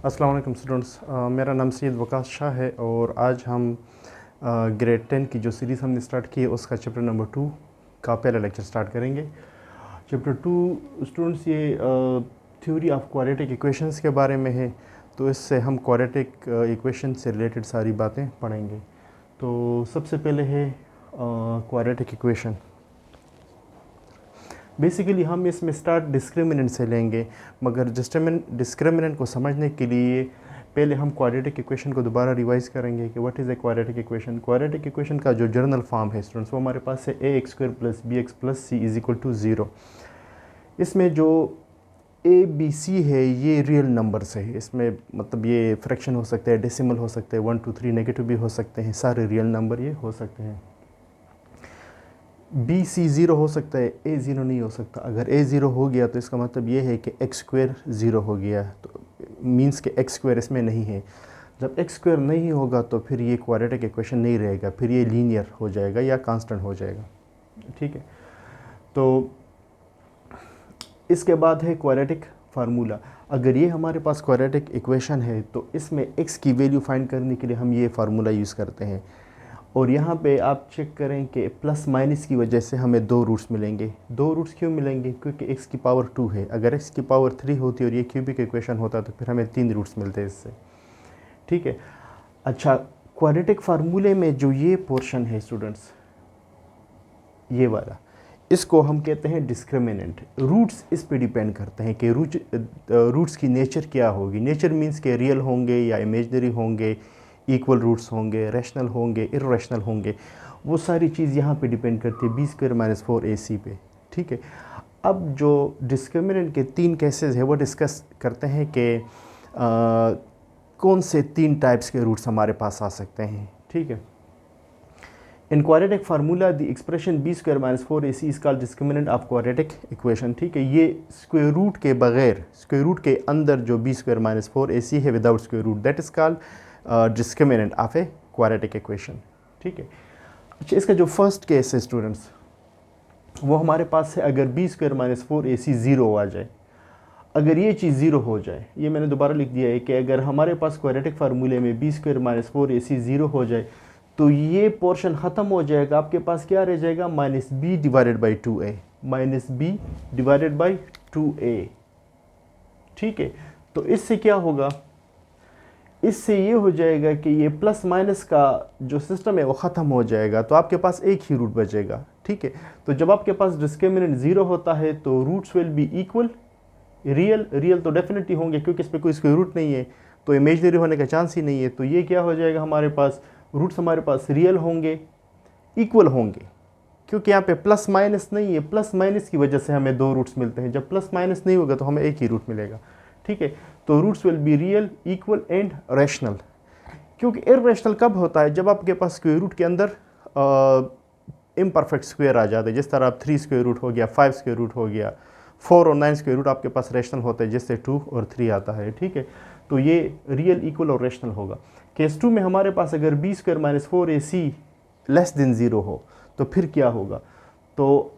अस्सलाम वालेकुम स्टूडेंट्स। मेरा नाम सैयद वकास शाह है और आज हम ग्रेड 10 की जो सीरीज़ हमने स्टार्ट की है उसका चैप्टर नंबर 2 का पहला लेक्चर स्टार्ट करेंगे। चैप्टर 2 स्टूडेंट्स ये थ्योरी ऑफ क्वाड्रेटिक इक्वेशंस के बारे में है, तो इससे हम क्वाड्रेटिक इक्वेशन से रिलेटेड सारी बातें पढ़ेंगे। तो सबसे पहले है क्वाड्रेटिक इक्वेशन। बेसिकली हम इसमें स्टार्ट डिस्क्रिमिनेंट से लेंगे, मगर डिस्क्रिमिनेंट को समझने के लिए पहले हम क्वाड्रेटिक इक्वेशन को दोबारा रिवाइज करेंगे कि what is a quadratic equation. Quadratic equation का जो जनरल फॉर्म है स्टूडेंट्स वो हमारे पास है ax² + bx + c = 0। इसमें जो a b c है ये रियल नंबर्स है, इसमें मतलब ये फ्रैक्शन हो सकते हैं, डेसिमल हो सकते हैं, 1 2 3 नेगेटिव भी हो सकते हैं, सारे रियल नंबर ये हो सकते हैं। बी सी ज़ीरो हो सकता है, ए ज़ीरो नहीं हो सकता। अगर ए ज़ीरो हो गया तो इसका मतलब ये है कि x² ज़ीरो हो गया, तो मींस कि x² इसमें नहीं है। जब x² नहीं होगा तो फिर ये क्वाड्रेटिक इक्वेशन नहीं रहेगा, फिर ये लीनियर हो जाएगा या कांस्टेंट हो जाएगा। ठीक है, तो इसके बाद है क्वाड्रेटिक फार्मूला। अगर ये हमारे पास क्वाड्रेटिक इक्वेशन है तो इसमें x की वैल्यू फाइंड करने के लिए हम ये फार्मूला यूज़ करते हैं। और यहाँ पे आप चेक करें कि प्लस माइनस की वजह से हमें दो रूट्स मिलेंगे। दो रूट्स क्यों मिलेंगे? क्योंकि x की पावर 2 है। अगर x की पावर 3 होती और ये क्यूबिक इक्वेशन होता तो फिर हमें 3 रूट्स मिलते हैं इससे। ठीक है, अच्छा, क्वाड्रेटिक फार्मूले में जो ये पोर्शन है स्टूडेंट्स, ये वाला, इसको हम कहते हैं डिस्क्रिमिनेंट। रूट्स इस पे डिपेंड करते हैं कि रूट्स की नेचर क्या होगी। नेचर मीन्स के रियल होंगे या इमेजनरी होंगे, इक्वल रूट्स होंगे, रैशनल होंगे, इर्रेशनल होंगे, वो सारी चीज़ यहाँ पे डिपेंड करती है b² - 4ac पे। ठीक है, अब जो डिस्क्रिमिनेंट के 3 केसेस है वो डिस्कस करते हैं कि कौन से 3 टाइप्स के रूट्स हमारे पास आ सकते हैं। ठीक है, in quadratic formula the expression b² - 4ac is called discriminant of quadratic equation. ठीक है, ये स्क्वायर रूट के बगैर, स्क्वायर रूट के अंदर जो b² - 4ac है without square root, that is called discriminant of a quadratic equation. ठीक है, अच्छा, इसका जो फर्स्ट केस है स्टूडेंट्स वो हमारे पास है अगर b² - 4ac ज़ीरो आ जाए। अगर ये चीज़ ज़ीरो हो जाए, ये मैंने दोबारा लिख दिया है कि अगर हमारे पास क्वाड्रेटिक फार्मूले में b² - 4ac ज़ीरो हो जाए तो ये पोर्शन ख़त्म हो जाएगा। आपके पास क्या रह जाएगा? -b/2a, -b/2a। ठीक है, तो इससे क्या होगा? इससे ये हो जाएगा कि ये प्लस माइनस का जो सिस्टम है वो ख़त्म हो जाएगा, तो आपके पास एक ही रूट बचेगा। ठीक है, तो जब आपके पास डिस्क्रिमिनेंट ज़ीरो होता है तो roots will be equal. Real तो डेफिनेटली होंगे क्योंकि इस पर कोई स्क्वायर रूट नहीं है, तो इमेजनरी होने का चांस ही नहीं है। तो ये क्या हो जाएगा? हमारे पास रूट्स हमारे पास रियल होंगे, इक्वल होंगे, क्योंकि यहाँ पे प्लस माइनस नहीं है। प्लस माइनस की वजह से हमें दो रूट्स मिलते हैं, जब प्लस माइनस नहीं होगा तो हमें एक ही रूट मिलेगा। ठीक है, तो roots will be real, equal and rational. क्योंकि इररेशनल कब होता है? जब आपके पास स्क्वायर रूट के अंदर इम्परफेक्ट स्क्वायर आ जाते हैं, जिस तरह आप 3 स्क्वायर रूट हो गया, 5 स्क्वायर रूट हो गया, 4 और 9 स्क्वायर रूट आपके पास रैशनल होते हैं, जिससे 2 और 3 आता है। ठीक है, तो ये रियल, इक्वल और रैशनल होगा। केस 2 में हमारे पास अगर b² - 4ac <0 हो तो फिर क्या होगा? तो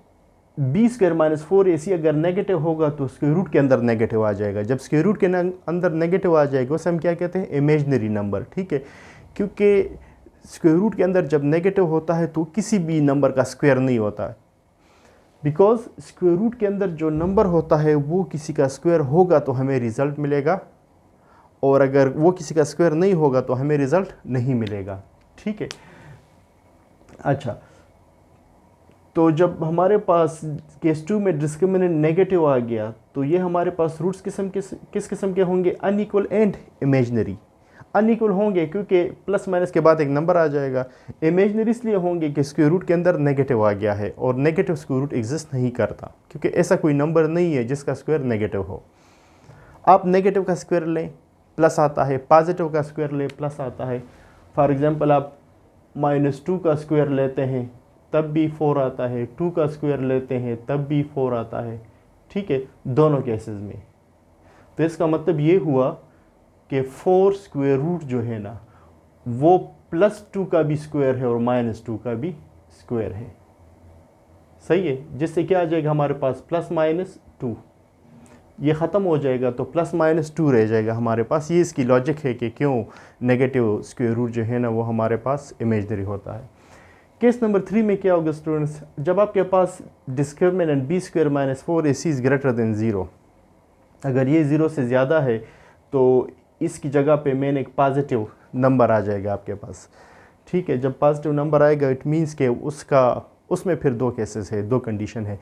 b² - 4ac अगर नेगेटिव होगा तो स्क्वायर रूट के अंदर नेगेटिव आ जाएगा। जब स्क्वायर रूट के अंदर नेगेटिव आ जाएगा उसे हम क्या कहते हैं? Imaginary number. ठीक है, क्योंकि स्क्वायर रूट के अंदर जब नेगेटिव होता है तो किसी भी नंबर का स्क्वायर नहीं होता, बिकॉज स्क्वायर रूट के अंदर जो नंबर होता है वो किसी का स्क्वायर होगा तो हमें रिजल्ट मिलेगा, और अगर वो किसी का स्क्वायर नहीं होगा तो हमें रिजल्ट नहीं मिलेगा। ठीक है, अच्छा, तो जब हमारे पास केस 2 में डिस्क्रिमिनेंट नेगेटिव आ गया तो ये हमारे पास रूट्स किस किस्म के होंगे? Unequal and imaginary. अनइक्वल होंगे क्योंकि प्लस माइनस के बाद एक नंबर आ जाएगा। इमेजनरी इसलिए होंगे कि स्क्वायर रूट के अंदर नेगेटिव आ गया है, और नेगेटिव स्क्वायर रूट एग्जिस्ट नहीं करता क्योंकि ऐसा कोई नंबर नहीं है जिसका स्क्वायर नेगेटिव हो। आप नेगेटिव का स्क्वायर लें प्लस आता है, पॉजिटिव का स्क्वायर लें प्लस आता है। फॉर एग्जांपल आप -2 का स्क्वायर लेते हैं तब भी 4 आता है, 2 का स्क्वायर लेते हैं तब भी 4 आता है। ठीक है, दोनों केसेस में। तो इसका मतलब ये हुआ कि 4 स्क्वायर रूट जो है ना वो +2 का भी स्क्वायर है और -2 का भी स्क्वायर है। सही है, जिससे क्या आ जाएगा हमारे पास? +-2। ये ख़त्म हो जाएगा तो प्लस माइनस 2 रह जाएगा हमारे पास। ये इसकी लॉजिक है कि क्यों नेगेटिव स्क्वायर रूट जो है ना वो हमारे पास इमेजनरी होता है। केस नंबर 3 में क्या होगा स्टूडेंट्स, जब आपके पास discriminant b square minus 4ac is greater than 0, अगर ये 0 से ज़्यादा है तो इसकी जगह पे मेन एक पॉजिटिव नंबर आ जाएगा आपके पास। ठीक है, जब पॉजिटिव नंबर आएगा इट मीन्स के उसमें फिर दो केसेस है, दो कंडीशन है।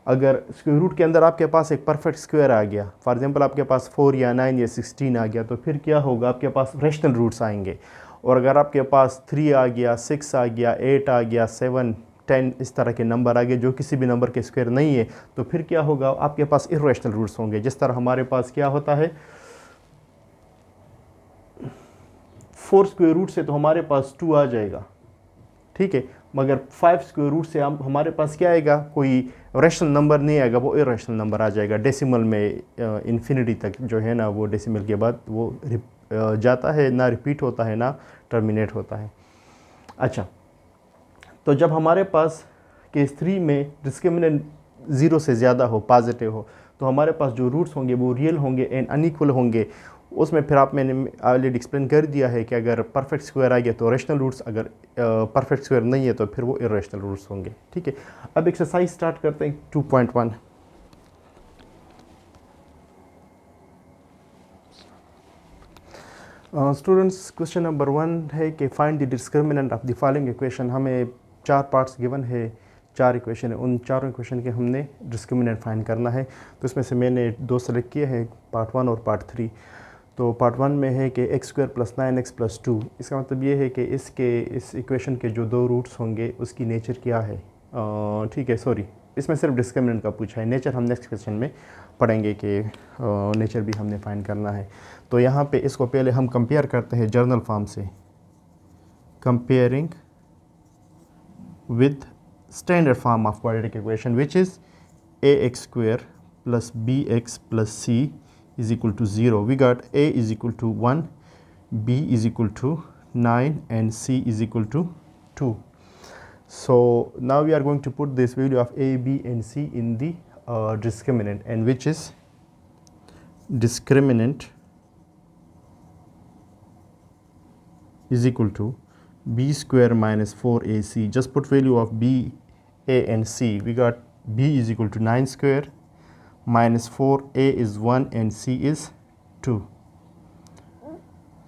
अगर स्क्वायर रूट के अंदर आपके पास एक परफेक्ट स्क्वायर आ गया, फॉर एग्जांपल आपके पास 4 या 9 या 16 आ गया, तो फिर क्या होगा, आपके पास रैशनल रूट्स आएंगे। और अगर आपके पास 3 आ गया, 6 आ गया, 8 आ गया, 7, 10 इस तरह के नंबर आ गए जो किसी भी नंबर के स्क्वायर नहीं है, तो फिर क्या होगा, आपके पास इर्रेशनल रूट्स होंगे। जिस तरह हमारे पास क्या होता है 4 स्क्वायर रूट से तो हमारे पास 2 आ जाएगा, ठीक है, मगर 5 स्क्वायर रूट से हमारे पास क्या आएगा, कोई रैशनल नंबर नहीं आएगा, वो इर्रेशनल नंबर आ जाएगा। डेसिमल में इन्फिनिटी तक जो है ना वो डेसिमल के बाद वो जाता है, ना रिपीट होता है ना टर्मिनेट होता है। अच्छा, तो जब हमारे पास केस 3 में डिस्क्रिमिनेंट 0 से ज़्यादा हो, पॉजिटिव हो, तो हमारे पास जो रूट्स होंगे वो रियल होंगे एंड अनइक्वल होंगे। उसमें फिर मैंने ऑलरेडी एक्सप्लेन कर दिया है कि अगर परफेक्ट स्क्वायर आ गया तो रैशनल रूट्स, अगर परफेक्ट स्क्वायर नहीं है तो फिर वो इर्रेशनल रूट्स होंगे। ठीक है, अब एक्सरसाइज स्टार्ट करते हैं 2.1। स्टूडेंट्स, क्वेश्चन नंबर 1 है कि find the discriminant of the following equation. हमें 4 पार्ट्स गिवन है, 4 इक्वेशन है, उन चारों इक्वेशन के हमने डिस्क्रिमिनेंट फाइंड करना है। तो इसमें से मैंने 2 सेलेक्ट किए हैं, पार्ट 1 और पार्ट 3। तो पार्ट 1 में है कि x² + 9x + 2, इसका मतलब ये है कि इस इक्वेशन के जो 2 रूट्स होंगे उसकी नेचर क्या है। ठीक है, सॉरी, इसमें सिर्फ डिस्क्रिमिनेंट का पूछा है, नेचर हम नेक्स्ट क्वेश्चन में पढ़ेंगे कि नेचर भी हमने फाइंड करना है। तो यहाँ पे इसको पहले हम कंपेयर करते हैं जर्नल फॉर्म से, comparing with standard form of quadratic equation which is ax² + bx + c is equal to 0. We got a is equal to 1, b is equal to 9 and c is equal to 2. So now we are going to put this value of a, b and c in the discriminant, and which is discriminant is equal to b² minus 4ac. Just put value of b, a and c. We got b is equal to 9² minus 4a is 1 and c is 2.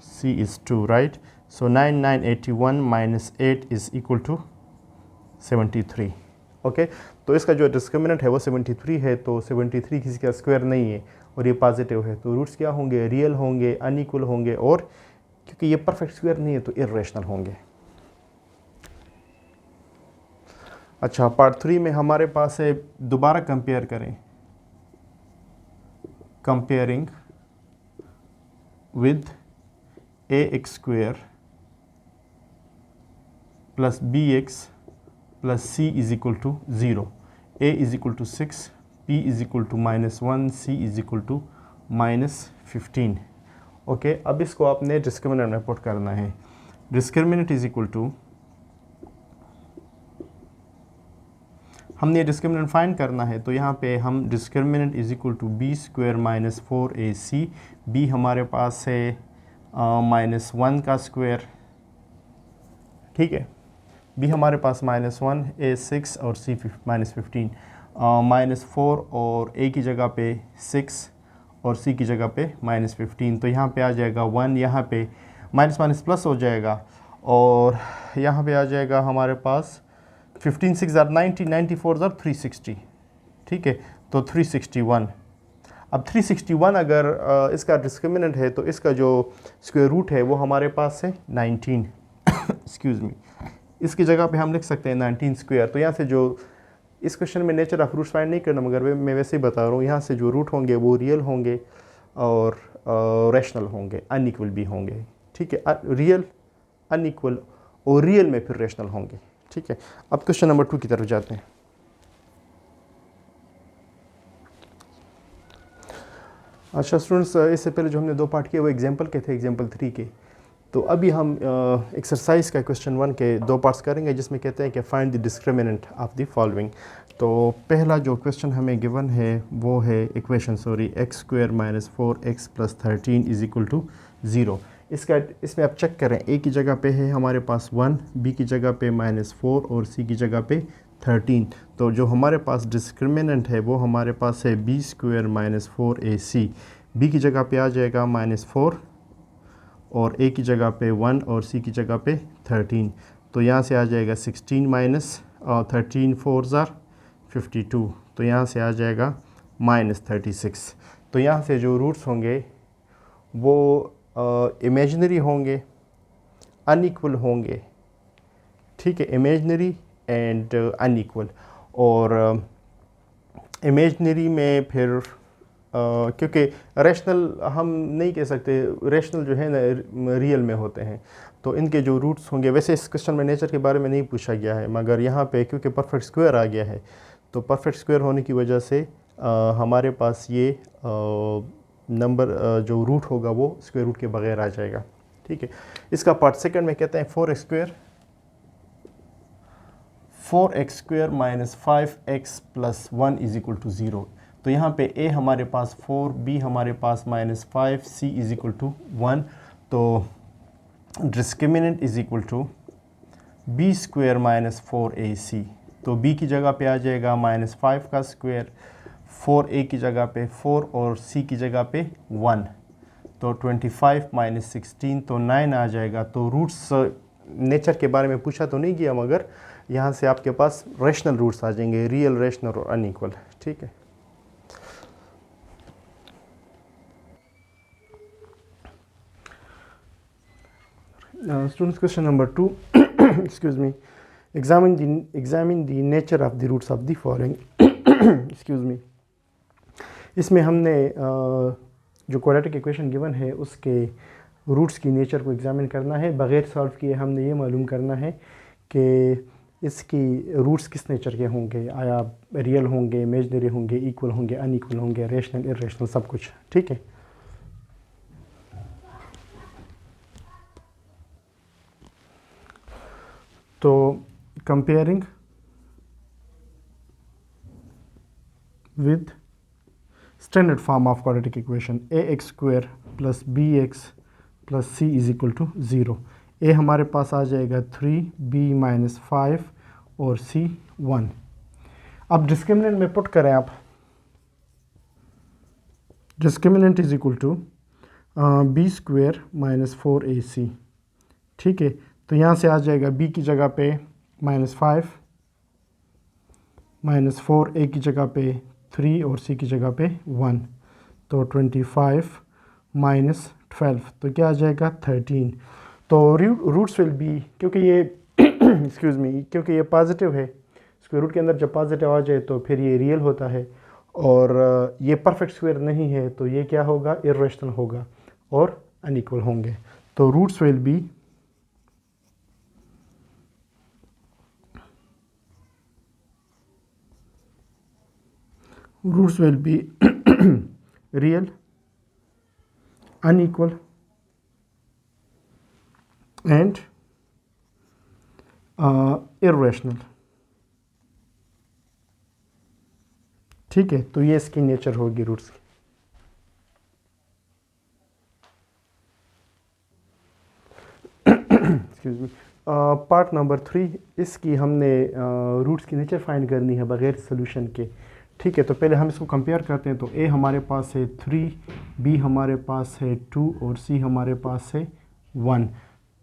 C is 2, right? So 9, 9, 81 minus 8 is equal to 73. Okay, तो इसका जो discriminant है वो 73 है, तो 73 किसी का square नहीं है और ये पॉजिटिव है, तो रूट्स क्या होंगे, रियल होंगे, अनइक्वल होंगे, और क्योंकि ये परफेक्ट स्क्वायर नहीं है तो इर्रेशनल होंगे। अच्छा, पार्ट 3 में हमारे पास है, दोबारा कंपेयर करें, comparing with ax² plus bx plus c is equal to 0. a is equal to 6, b is equal to -1, c is equal to -15. Okay, अब इसको आपने डिस्क्रिमिनेंट में पुट करना है। डिस्क्रिमिनेंट इज इक्वल टू, हमने डिस्क्रिमिनेंट फाइंड करना है, तो यहाँ पे हम discriminant is equal to b² minus 4ac, b हमारे पास है -1 का स्क्वायर, ठीक है, b हमारे पास -1, a 6 और c -15, -4 और a की जगह पे 6 और c की जगह पे -15, तो यहाँ पे आ जाएगा 1, यहाँ पे माइनस माइनस प्लस हो जाएगा और यहाँ पे आ जाएगा हमारे पास 15 6 ज़ार 90, 94 ज़ार 360, ठीक है, तो 361। अब 361 अगर इसका डिस्क्रिमिनेंट है तो इसका जो स्क्वायर रूट है वो हमारे पास है 19 एक्सक्यूज़ मी, इसकी जगह पे हम लिख सकते हैं 19 स्क्वायर। तो यहाँ से जो इस क्वेश्चन में नेचर ऑफ रूट्स फाइंड नहीं करना, मगर मैं वैसे ही बता रहा हूँ, यहाँ से जो रूट होंगे वो रियल होंगे और रैशनल होंगे, अनइक्वल भी होंगे, ठीक है, रियल, अनइक्वल और रियल में फिर रैशनल होंगे, ठीक है। अब क्वेश्चन नंबर 2 की तरफ जाते हैं। अच्छा स्टूडेंट्स, इससे पहले जो हमने 2 पार्ट किए वो एग्जाम्पल के थे, एग्जाम्पल 3 के। तो अभी हम एक्सरसाइज का क्वेश्चन 1 के 2 पार्ट्स करेंगे, जिसमें कहते हैं कि find the discriminant of the following. तो पहला जो क्वेश्चन हमें गिवन है वो है equation x square minus 4x plus 13 is equal to 0। इसमें आप चेक करें, ए की जगह पे है हमारे पास 1, बी की जगह पे -4 और सी की जगह पे 13। तो जो हमारे पास डिस्क्रिमिनेंट है वो हमारे पास है B square minus 4ac। B की जगह पे आ जाएगा -4 और ए की जगह पे 1 और सी की जगह पे 13। तो यहाँ से आ जाएगा 16 माइनस 13 4 ज़ार 52। तो यहाँ से आ जाएगा -36। तो यहाँ से जो रूट्स होंगे वो इमेजिनरी होंगे, अनइक्वल होंगे, ठीक है, इमेजिनरी एंड अनइक्वल। और इमेजिनरी में फिर क्योंकि रैशनल हम नहीं कह सकते, रैशनल जो है ना रियल में होते हैं, तो इनके जो रूट्स होंगे, वैसे इस क्वेश्चन में नेचर के बारे में नहीं पूछा गया है, मगर यहाँ पे क्योंकि परफेक्ट स्क्वायर आ गया है, तो परफेक्ट स्क्वायर होने की वजह से हमारे पास ये नंबर जो रूट होगा वो स्क्वायर रूट के बगैर आ जाएगा, ठीक है। इसका पार्ट सेकंड में कहते हैं 4x square minus 5x plus 1 is equal to 0। तो यहाँ पे a हमारे पास 4, b हमारे पास -5, c इज इक्वल टू 1। तो discriminant is equal to b square minus 4ac। तो b की जगह पे आ जाएगा -5 का स्क्वायर, 4a की जगह पे 4 और c की जगह पे 1। तो 25 माइनस 16 तो 9 आ जाएगा। तो रूट्स नेचर के बारे में पूछा तो नहीं गया, मगर यहाँ से आपके पास रैशनल रूट्स आ जाएंगे, रियल, रैशनल और अनइक्वल, ठीक है। Students, question number 2 excuse me, examine the nature of the roots of the following excuse me। इसमें हमने जो क्वाड्रेटिक इक्वेशन गिवन है उसके रूट्स की नेचर को एग्जामिन करना है। बग़ैर सॉल्व किए हमने ये मालूम करना है कि इसकी रूट्स किस नेचर के होंगे, आया रियल होंगे, इमेजिनरी होंगे, इक्वल होंगे, अनइक्वल होंगे, रैशनल, इर्रेशनल, सब कुछ, ठीक है। तो comparing with standard form of quadratic equation ax square plus bx plus c is equal to 0। a हमारे पास आ जाएगा 3, b माइनस 5 और c 1। अब डिस्क्रिमिनेंट में पुट करें आप, discriminant is equal to b square minus 4ac, ठीक है। तो यहाँ से आ जाएगा b की जगह पे -5, -4, a की जगह पे 3 और c की जगह पे 1। तो 25 माइनस 12 तो क्या आ जाएगा 13। तो रूट्स विल बी, क्योंकि ये एक्सक्यूज़ मी, क्योंकि ये पॉजिटिव है, स्क्वायर रूट के अंदर जब पॉजिटिव आ जाए तो फिर ये रियल होता है, और ये परफेक्ट स्क्वायर नहीं है, तो ये क्या होगा, इर्रेशनल होगा और अनइक्वल होंगे। तो roots will be real, unequal and irrational, ठीक है। तो ये इसकी नेचर होगी रूट्स की। Excuse me. पार्ट नंबर 3, इसकी हमने रूट्स की नेचर फाइंड करनी है बगैर सोल्यूशन के, ठीक है। तो पहले हम इसको कंपेयर करते हैं। तो a हमारे पास है 3, b हमारे पास है 2 और c हमारे पास है 1।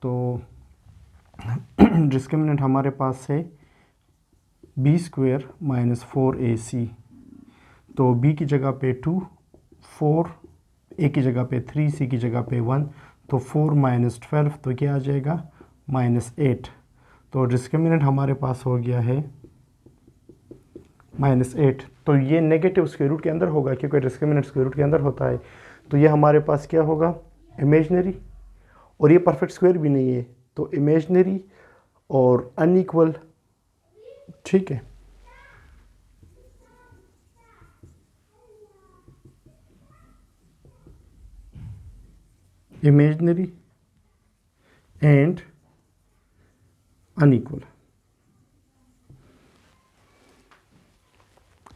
तो डिस्क्रिमिनेंट हमारे पास है b स्क्वायर माइनस 4ac। तो b की जगह पे 2, 4, a की जगह पे 3, c की जगह पे 1। तो 4 माइनस 12 तो क्या आ जाएगा -8। तो डिस्क्रिमिनेंट हमारे पास हो गया है -8। तो ये नेगेटिव स्क्वायर रूट के अंदर होगा, क्योंकि डिस्क्रिमिनेंट स्क्वायर रूट के अंदर होता है। तो ये हमारे पास क्या होगा, इमेजिनरी, और ये परफेक्ट स्क्वायर भी नहीं है, तो इमेजिनरी और अनइक्वल, ठीक है। Imaginary and unequal.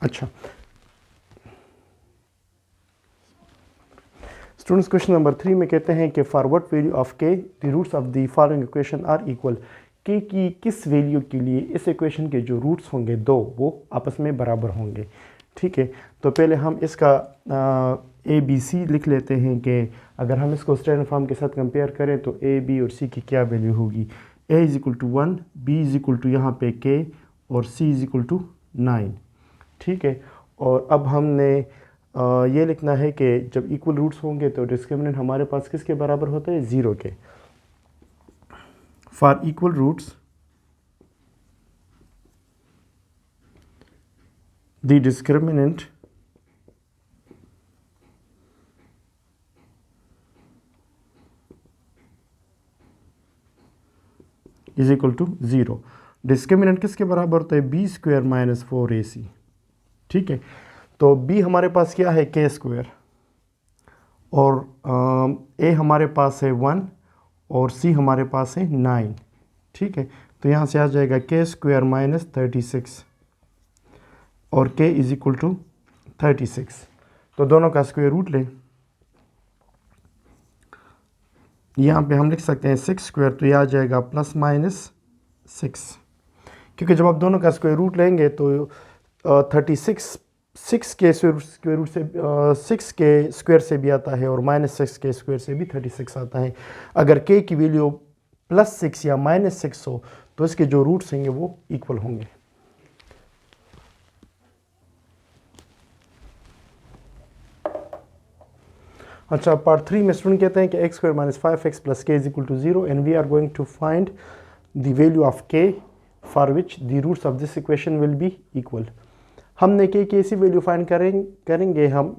अच्छा स्टूडेंट्स, क्वेश्चन नंबर 3 में कहते हैं कि for what value of k the roots of the following equation are equal. K की किस वैल्यू के लिए इस इक्वेशन के जो रूट्स होंगे दो वो आपस में बराबर होंगे। ठीक है, तो पहले हम इसका ए बी सी लिख लेते हैं कि अगर हम इसको स्टैंडर्ड फॉर्म के साथ कंपेयर करें तो ए बी और सी की क्या वैल्यू होगी। A is equal to 1, b is equal to यहाँ पे के और सी इज़ इक्वल टू 9। ठीक है, और अब हमने ये लिखना है कि जब इक्वल रूट्स होंगे तो डिस्क्रिमिनेंट हमारे पास किसके बराबर होता है, 0 के। For equal roots the discriminant is equal to 0। Discriminant किसके बराबर होता है, बी स्क्वायर माइनस 4ac। ठीक है, तो b हमारे पास क्या है, के स्क्वायर, और a हमारे पास है 1 और c हमारे पास है 9। ठीक है, तो यहाँ से आ जाएगा के स्क्वायर माइनस 36 और k इज इक्वल टू 36। तो दोनों का स्क्वायर रूट लें। यहाँ पे हम लिख सकते हैं 6 स्क्वायर, तो ये आ जाएगा प्लस माइनस 6, क्योंकि जब आप दोनों का स्क्वायर रूट लेंगे तो 36 6 के स्क्वायर रूट से 6 के स्क्वायर से भी आता है और माइनस 6 के स्क्वायर से भी 36 आता है। अगर के की वैल्यू प्लस 6 या माइनस 6 हो तो इसके जो रूट्स होंगे वो इक्वल होंगे। अच्छा, पार्ट 3 में स्टूडेंट कहते हैं कि x square minus 5x plus k is equal to 0 and we are going to find the value of k for which the roots of this equation will be equal. हमने k की ऐसी value find करेंगे हम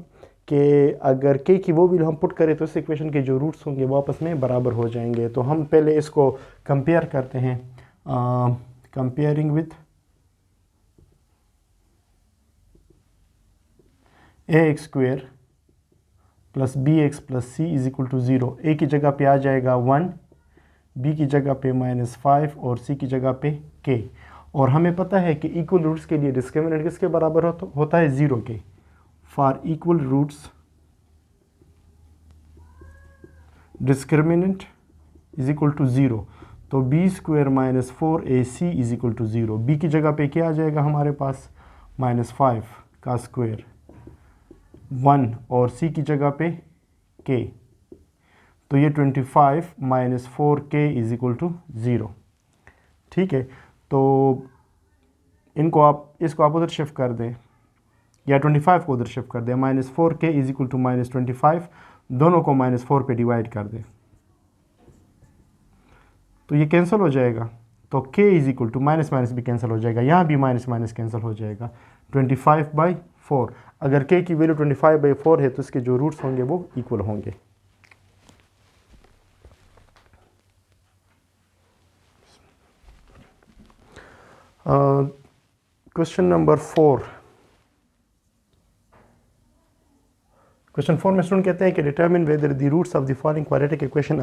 कि अगर के की वो वैल्यू हम पुट करें तो इस इक्वेशन के जो रूट्स होंगे वो आपस में बराबर हो जाएंगे। तो हम पहले इसको कंपेयर करते हैं, comparing with a x square plus b x plus c is equal to 0। A की जगह पे आ जाएगा 1, बी की जगह पे -5 और सी की जगह पे के। और हमें पता है कि इक्वल रूट्स के लिए डिस्क्रिमिनेंट किसके बराबर होता है, 0 के। For equal roots discriminant is equal to 0, तो b square minus 4ac is equal to 0। B की जगह पे क्या आ जाएगा हमारे पास, -5 का स्क्वायर 1 और सी की जगह पे के, तो ये 25 minus 4k is equal to 0। ठीक है, तो इसको आप उधर शिफ्ट कर दें या 25 को उधर शिफ्ट कर दें। -4k इज इक्वल टू -25, दोनों को -4 पे डिवाइड कर दें तो ये कैंसिल हो जाएगा। तो k is equal to minus minus भी कैंसिल हो जाएगा, यहाँ भी माइनस माइनस कैंसिल हो जाएगा। 25/4, अगर k की वैल्यू 25/4 है तो इसके जो रूट्स होंगे वो इक्वल होंगे। Question number 4। क्वेश्चन 4 में स्टूडेंट कहते हैं कि determine whether the roots of the following quadratic equation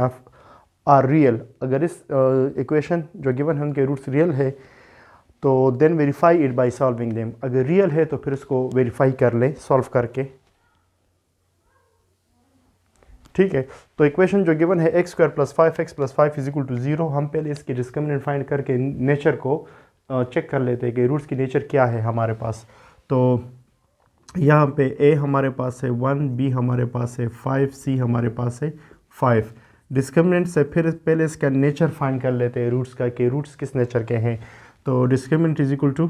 are real. अगर इस इक्वेशन जो गिवन है उनके रूट्स रियल है तो then verify it by solving them. अगर रियल है तो फिर इसको वेरीफाई कर लें सॉल्व करके। ठीक है, तो इक्वेशन जो गिवन है x square plus 5x plus 5 is equal to 0। हम पहले इसकी डिस्क्रिमिनेंट फाइंड करके नेचर को चेक कर लेते हैं कि रूट्स की नेचर क्या है हमारे पास। तो यहाँ पे a हमारे पास है 1, b हमारे पास है 5, c हमारे पास है 5। डिस्क्रिमिनेंट से फिर पहले इसका नेचर फाइंड कर लेते हैं रूट्स का, कि रूट्स किस नेचर के हैं। तो discriminant is equal to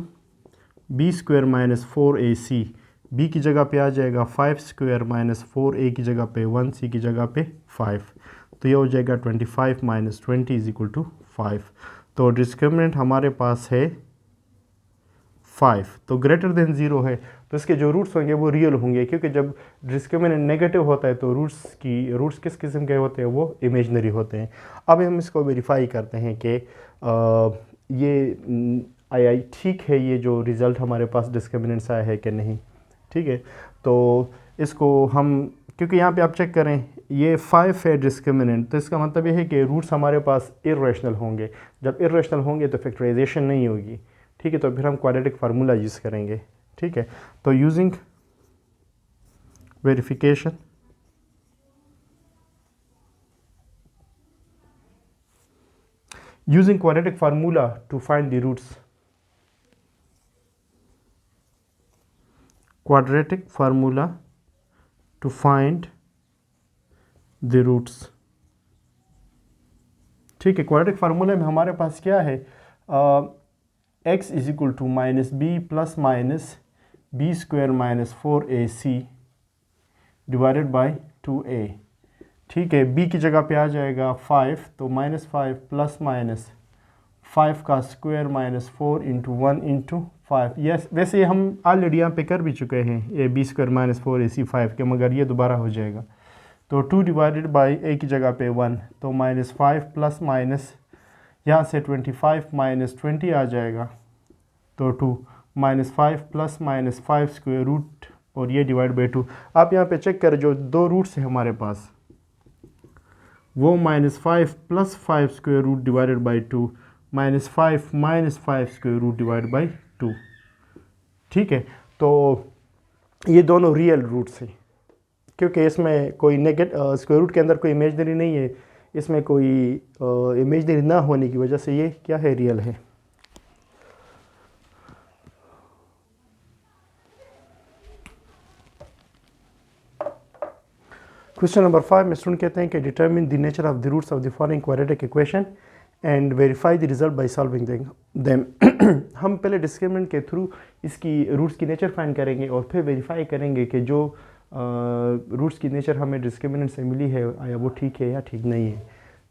b square minus 4ac, b की जगह पे आ जाएगा 5 स्क्वायर माइनस 4a की जगह पे 1, c की जगह पे 5, तो ये हो जाएगा 25 माइनस 20 इज इक्वल टू 5। तो डिस्क्रिमिनेंट हमारे पास है 5, तो ग्रेटर देन 0 है तो इसके जो रूट्स होंगे वो रियल होंगे, क्योंकि जब डिस्क्रिमिनेंट नेगेटिव होता है तो रूट्स किस किस्म के होते हैं, वो इमेजनरी होते हैं। अब हम इसको वेरीफाई करते हैं कि ये ठीक है, ये जो रिज़ल्ट हमारे पास डिस्क्रिमिनेंट से आया है कि नहीं। ठीक है, तो इसको हम, क्योंकि यहाँ पे आप चेक करें ये 5 है डिस्क्रिमिनेंट, तो इसका मतलब ये है कि रूट्स हमारे पास इर्रेशनल होंगे। जब इर्रेशनल होंगे तो फैक्टराइजेशन नहीं होगी। ठीक है, तो फिर हम क्वाड्रेटिक फार्मूला यूज़ करेंगे। ठीक है। तो using verification using quadratic formula to find the roots, quadratic formula to find the roots, ठीक है। क्वाड्रेटिक फार्मूला में हमारे पास क्या है, x is equal to minus b plus minus b square minus 4ac divided by 2a, ठीक है। b की जगह पे आ जाएगा 5, तो माइनस 5 प्लस माइनस 5 का square minus 4 into 1 into 5। Yes, वैसे ये हम ऑलरेडी यहाँ पे कर भी चुके हैं, ये बी स्क्वायर माइनस 4ac 5 के, मगर ये दोबारा हो जाएगा। तो 2 डिवाइडेड बाई a की जगह पे 1, तो माइनस 5 प्लस माइनस यहाँ से 25 माइनस 20 आ जाएगा, तो 2 minus 5 plus minus 5 square root और ये डिवाइड बाई 2। आप यहाँ पे चेक करें, जो दो रूट्स है हमारे पास वो minus 5 plus 5 square root divided by 2 minus 5 minus 5 square root divide by 2, ठीक है। तो ये दोनों रियल रूट्स हैं, क्योंकि इसमें कोई स्क्वायर रूट के अंदर कोई इमेजनरी नहीं है, इसमें कोई इमेजनरी ना होने की वजह से ये क्या है, रियल है। क्वेश्चन नंबर 5 में स्टूडेंट कहते हैं कि determine the nature of the roots of the following quadratic equation and verify the result by solving them. हम पहले डिस्क्रिमिनेंट के थ्रू इसकी रूट्स की नेचर फाइंड करेंगे और फिर वेरीफाई करेंगे कि जो रूट्स की नेचर हमें डिस्क्रिमिनेंट से मिली है या वो ठीक है या ठीक नहीं है,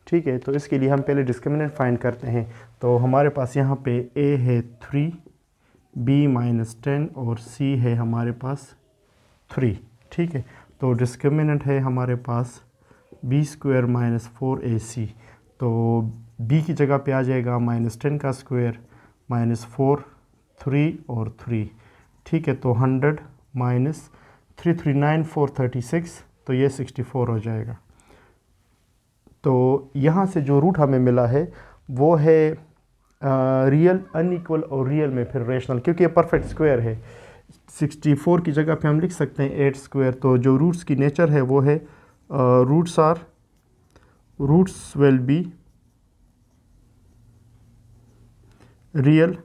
ठीक है। तो इसके लिए हम पहले डिस्क्रिमिनेंट फाइंड करते हैं। तो हमारे पास यहाँ पे a है 3, b माइनस 10 और c है हमारे पास 3, ठीक है। तो डिस्क्रिमिनेंट है हमारे पास b स्क्वायर माइनस 4ac, तो b की जगह पे आ जाएगा माइनस 10 का स्क्वायर माइनस 4, 3 और 3, ठीक है। तो 100 माइनस 3 3 9 4 36, तो ये 64 हो जाएगा। तो यहाँ से जो रूट हमें मिला है वो है रियल, अनइक्वल और रियल में फिर रेशनल, क्योंकि ये परफेक्ट स्क्वायर है। 64 की जगह पे हम लिख सकते हैं 8 स्क्वायर। तो जो रूट्स की नेचर है वो है roots will be real,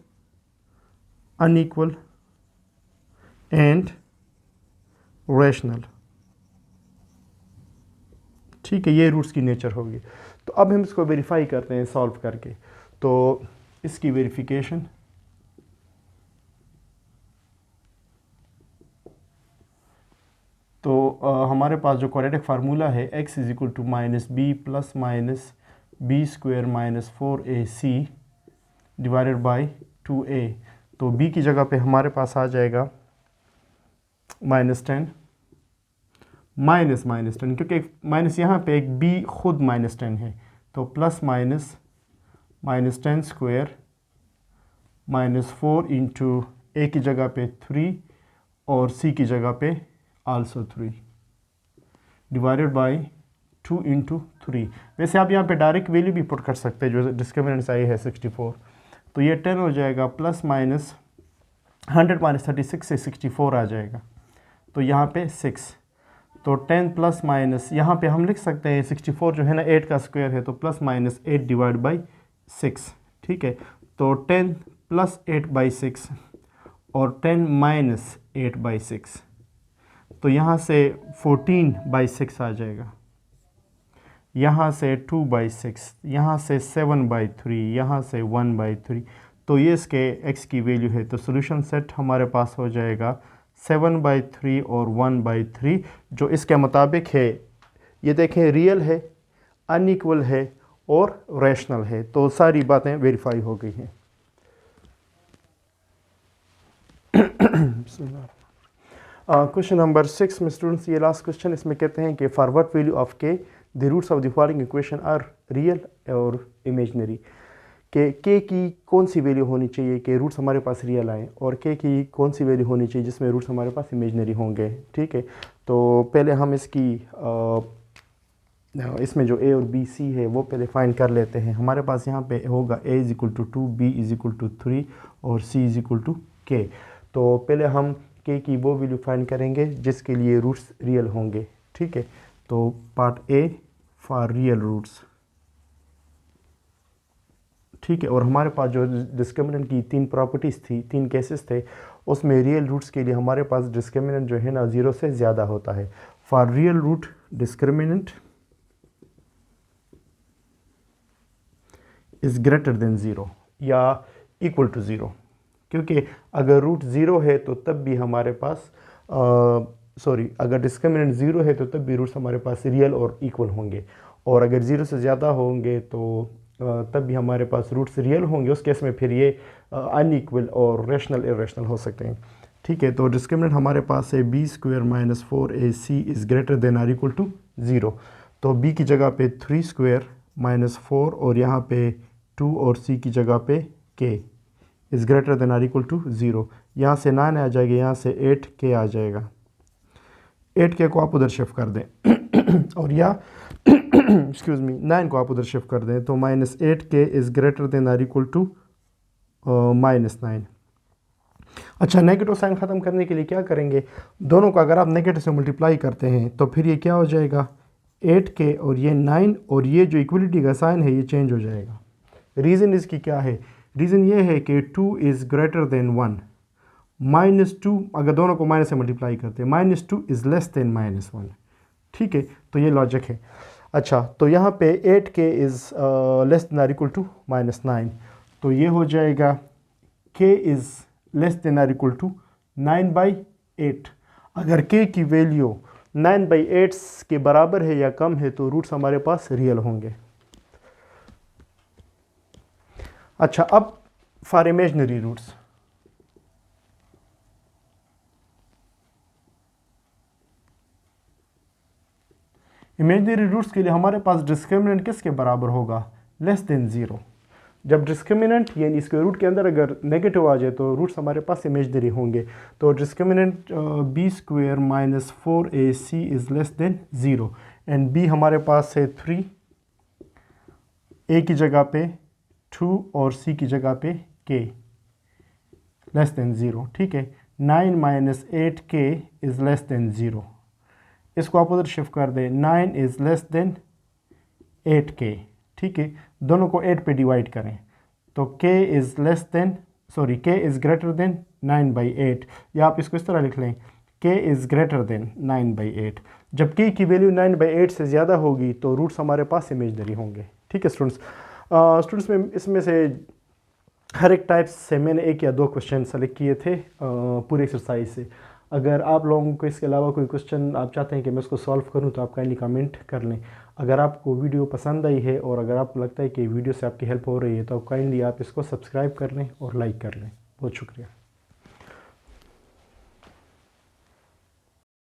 unequal and rational, ठीक है। ये रूट्स की नेचर होगी। तो अब हम इसको वेरीफाई करते हैं सॉल्व करके। तो इसकी वेरिफिकेशन, तो हमारे पास जो क्वाड्रेटिक फार्मूला है x is equal to minus b plus minus b square minus 4ac divided by 2a। तो b की जगह पे हमारे पास आ जाएगा माइनस 10 माइनस माइनस 10, क्योंकि माइनस यहाँ पे एक b खुद माइनस 10 है, तो plus minus minus 10 square minus 4 into a की जगह पे 3 और c की जगह पे आल्सो 3 डिवाइडेड बाई 2 इंटू 3। वैसे आप यहाँ पे डायरेक्ट वैल्यू भी पुट कर सकते हैं, जो डिस्क्रिमिनेंट आई है 64, तो ये 10 हो जाएगा, प्लस माइनस 100 माइनस 36 से 64 आ जाएगा, तो यहाँ पे 6, तो 10 प्लस माइनस यहाँ पे हम लिख सकते हैं 64 जो है ना 8 का स्क्वायर है, तो प्लस माइनस 8 डिवाइड बाई 6, ठीक है। तो 10 प्लस 8 बाई 6 और 10 माइनस 8 बाई 6, तो यहाँ से 14 बाई 6 आ जाएगा, यहाँ से 2 बाई 6, यहाँ से 7 बाई 3, यहाँ से 1 बाई 3, तो ये इसके x की वैल्यू है। तो सोल्यूशन सेट हमारे पास हो जाएगा 7 बाई 3 और 1 बाई 3, जो इसके मुताबिक है। ये देखें, रियल है, अनइक्वल है और रैशनल है, तो सारी बातें वेरीफाई हो गई हैं। क्वेश्चन नंबर 6 में स्टूडेंट्स, ये लास्ट क्वेश्चन, इसमें कहते हैं कि for what value of k the roots of the following equation are real और इमेजनरी। के की कौन सी वैल्यू होनी चाहिए कि रूट्स हमारे पास रियल आए, और के की कौन सी वैल्यू होनी चाहिए जिसमें रूट्स हमारे पास इमेजनरी होंगे, ठीक है। तो पहले हम इसकी इसमें जो a और b c है वो पहले फाइंड कर लेते हैं। हमारे पास यहाँ पे होगा a is equal to 2, b is equal to 3 और c is equal to k। तो पहले हम के की वो वैल्यू फाइंड करेंगे जिसके लिए रूट्स रियल होंगे, ठीक है। तो part a for real roots, ठीक है। और हमारे पास जो डिस्क्रिमिनेंट की 3 प्रॉपर्टीज़ थी, 3 केसेस थे, उसमें रियल रूट्स के लिए हमारे पास डिस्क्रिमिनेंट जो है ना 0 से ज़्यादा होता है। For real root discriminant is greater than 0 या इक्वल टू 0, क्योंकि अगर रूट 0 है तो तब भी हमारे पास अगर डिस्क्रिमिनेंट 0 है तो तब भी रूट्स हमारे पास रियल और इक्वल होंगे, और अगर 0 से ज़्यादा होंगे तो तब भी हमारे पास रूट्स रियल होंगे। उस केस में फिर ये अनइक्वल और रेशनल इरेशनल हो सकते हैं, ठीक है। तो डिस्क्रिमिनेंट हमारे पास है b² - 4ac is greater than or equal to 0। तो b की जगह पे 3² - 4 और यहाँ पे 2 और c की जगह पे k is greater than or equal to 0। यहाँ से 9 आ जाएगा, यहाँ से 8k आ जाएगा। 8k को आप उधर शिफ्ट कर दें और या एक्सक्यूज़ मी 9 को आप उधर शिफ्ट कर दें, तो -8k is greater than or equal to -9। अच्छा, नेगेटिव साइन ख़त्म करने के लिए क्या करेंगे, दोनों को अगर आप नेगेटिव से मल्टीप्लाई करते हैं तो फिर ये क्या हो जाएगा, 8k और ये 9 और ये जो इक्वलिटी का साइन है ये चेंज हो जाएगा। रीज़न इसकी क्या है, रीज़न ये है कि 2 इज़ ग्रेटर देन 1, -2 अगर दोनों को माइनस से मल्टीप्लाई करते हैं, -2 इज़ लेस देन -1, ठीक है। तो ये लॉजिक है। अच्छा, तो यहाँ पे 8k is less than or equal to -9, तो ये हो जाएगा k is less than or equal to 9/8। अगर k की वैल्यू 9/8 के बराबर है या कम है तो रूट्स हमारे पास रियल होंगे। अच्छा, अब for imaginary roots, imaginary roots के लिए हमारे पास डिस्क्रिमिनेंट किसके बराबर होगा, लेस देन 0। जब डिस्क्रिमिनेंट यानी स्क्वायर रूट के अंदर अगर नेगेटिव आ जाए तो रूट्स हमारे पास इमेजिनरी होंगे। तो discriminant b² - 4ac is less then 0 and b हमारे पास है 3, a की जगह पे 2 और c की जगह पे k लेस देन 0, ठीक है। 9 - 8k इज़ लेस देन 0, इसको आप उधर शिफ्ट कर दें, 9 इज़ लेस देन 8k, ठीक है। दोनों को 8 पे डिवाइड करें तो k इज़ ग्रेटर देन 9/8, या आप इसको इस तरह लिख लें, k इज़ ग्रेटर देन 9/8। जब k की वैल्यू 9/8 से ज़्यादा होगी तो रूट्स हमारे पास इमेजिनरी होंगे, ठीक है स्टूडेंट्स। में इसमें से हर एक टाइप से मैंने 1 या 2 क्वेश्चन सेलेक्ट किए थे पूरे एक्सरसाइज से। अगर आप लोगों को इसके अलावा कोई क्वेश्चन आप चाहते हैं कि मैं उसको सॉल्व करूं तो आप काइंडली कमेंट कर लें। अगर आपको वीडियो पसंद आई है और अगर आपको लगता है कि वीडियो से आपकी हेल्प हो रही है तो काइंडली आप इसको सब्सक्राइब कर लें और लाइक कर लें। बहुत शुक्रिया।